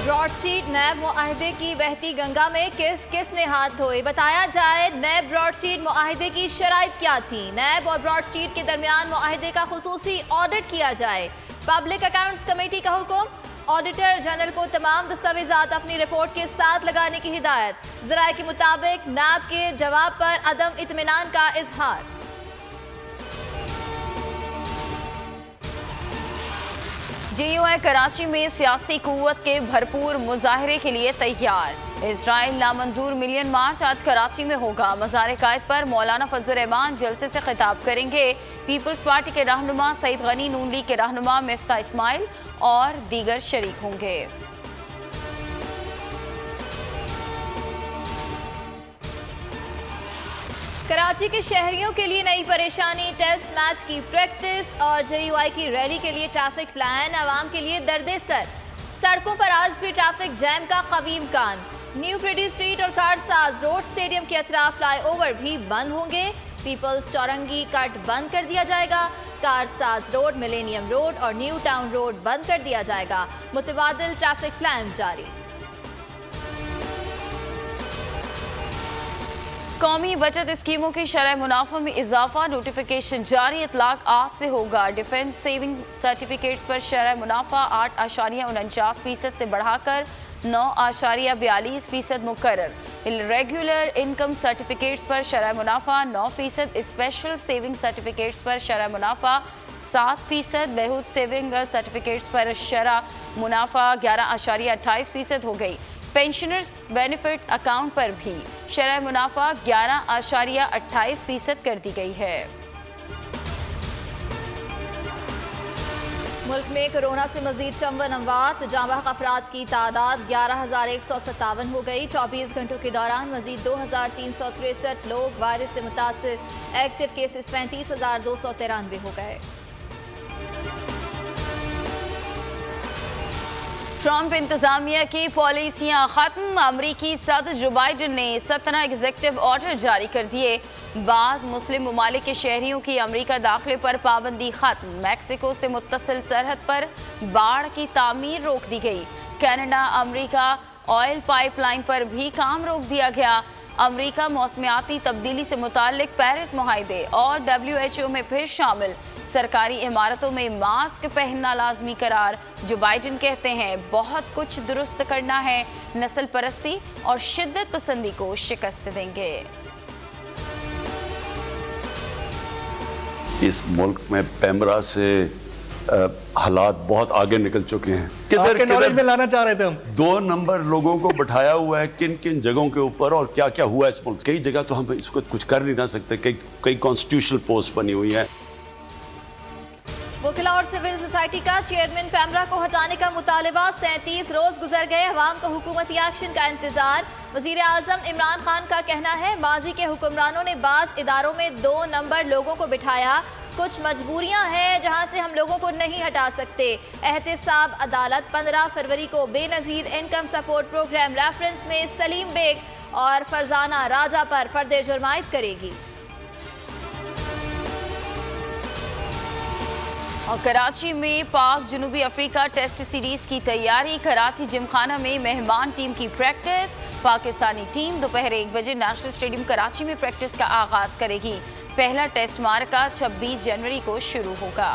Broadsheet नैब मुआहदे की बहती गंगा में किस ने हाथ धोए, बताया जाए नैब ब्रॉडशीट मुआहदे की शराइत क्या थी। नैब और ब्रॉडशीट के दरमियान मुआहदे का खुसूसी ऑडिट किया जाए, पब्लिक अकाउंट्स कमेटी का हुक्म। ऑडिटर जनरल को तमाम दस्तावेजात अपनी रिपोर्ट के साथ लगाने की हिदायत। ज़राए के मुताबिक नैब के जवाब पर अदम इत्मीनान का इजहार। JUI कराची में सियासी कुव्वत के भरपूर मुजाहरे के लिए तैयार। इजराइल नामंजूर मिलियन मार्च आज कराची में होगा। मज़ार कायद पर मौलाना फजल रहमान जलसे से खिताब करेंगे। पीपल्स पार्टी के रहनुमा सईद गनी, नून लीग के रहनुमा मिफ्ता इस्माइल और दीगर शरीक होंगे। कराची के शहरियों के लिए नई परेशानी, टेस्ट मैच की प्रैक्टिस और JUI की रैली के लिए ट्रैफिक प्लान। आवाम के लिए दर्दे सर, सड़कों पर आज भी ट्रैफिक जैम का कवीम कान। न्यू प्रेडी स्ट्रीट और कारसाज रोड स्टेडियम के अतराफ फ्लाईओवर भी बंद होंगे। पीपल्स चौरंगी कट बंद कर दिया जाएगा। कारसाज रोड, मिलेनियम रोड और न्यू टाउन रोड बंद कर दिया जाएगा। मुतबादिल ट्रैफिक प्लान जारी। कौमी बचत स्कीमों की शरह मुनाफा में इजाफा, नोटिफिकेशन जारी। इतलाक आज से होगा। डिफेंस सेविंग सर्टिफिकेट्स पर शरह मुनाफा 8.49% से बढ़ाकर 9.42% मुकर्रर। रेगुलर इनकम सर्टिफिकेट्स पर शरह मुनाफा 9%, स्पेशल सेविंग सर्टिफिकेट्स पर शरह मुनाफा 7%, बेहूद सेविंग सर्टिफिकेट्स पर शरह मुनाफा 11.28% हो गई। पेंशनर्स बेनिफिट अकाउंट पर भी शरह मुनाफा 11.28% कर दी गई है। मुल्क में कोरोना से मजीद 54 अमवात, जाँबाहक अफराद की तादाद 11,157 हो गई। 24 घंटों के दौरान मजीद 2,363 लोग वायरस से मुतासिर। एक्टिव केसेस 35,293 हो गए। ट्रंप इंतजामिया की पॉलिसियां खत्म। अमरीकी सदर जो बाइडन ने 17 एग्जीक्यूटिव ऑर्डर जारी कर दिए। बाज़ मुस्लिम ममालिक के शहरियों की अमरीका दाखिले पर पाबंदी खत्म। मैक्सिको से मुत्तसिल सरहद पर बाढ़ की तामीर रोक दी गई। कनाडा अमरीका ऑयल पाइपलाइन पर भी काम रोक दिया गया। अमरीका मौसमियाती तब्दीली से मुताल्लिक पेरिस मुआहदे और WHO में फिर शामिल। सरकारी इमारतों में मास्क पहनना लाजमी करार। जो बाइडन कहते हैं बहुत कुछ दुरुस्त करना है, नस्ल परस्ती और शिद्दत पसंदी को शिकस्त देंगे। इस मुल्क में पैमरा से हालात बहुत आगे निकल चुके हैं। आपके नॉलेज में लाना चाह रहे थे हम। 2 नंबर लोगों को बिठाया हुआ है किन किन जगहों के ऊपर और क्या क्या हुआ इस मुल्क। कई जगह तो हम इसको कुछ कर नहीं ना सकते। कई कॉन्स्टिट्यूशनल पोस्ट बनी हुई है। वकीला और सिविल सोसाइटी का चेयरमैन पैमरा को हटाने का मुतालबा। 37 रोज गुजर गए, अवाम को हुकूमती एक्शन का इंतजार। वजीर आजम इमरान खान का कहना है माजी के हुक्मरानों ने बाज़ इदारों में 2 नंबर लोगों को बिठाया। कुछ मजबूरियां हैं जहां से हम लोगों को नहीं हटा सकते। एहतसाब अदालत 15 फरवरी को Benazir income support programme reference में सलीम बेग और फरजाना राजा पर फर्द जुर्मायत करेगी। और कराची में पाक जनूबी अफ्रीका टेस्ट सीरीज की तैयारी। कराची जिमखाना में मेहमान टीम की प्रैक्टिस। पाकिस्तानी टीम दोपहर 1 बजे नेशनल स्टेडियम कराची में प्रैक्टिस का आगाज करेगी। पहला टेस्ट मार्का 26 जनवरी को शुरू होगा।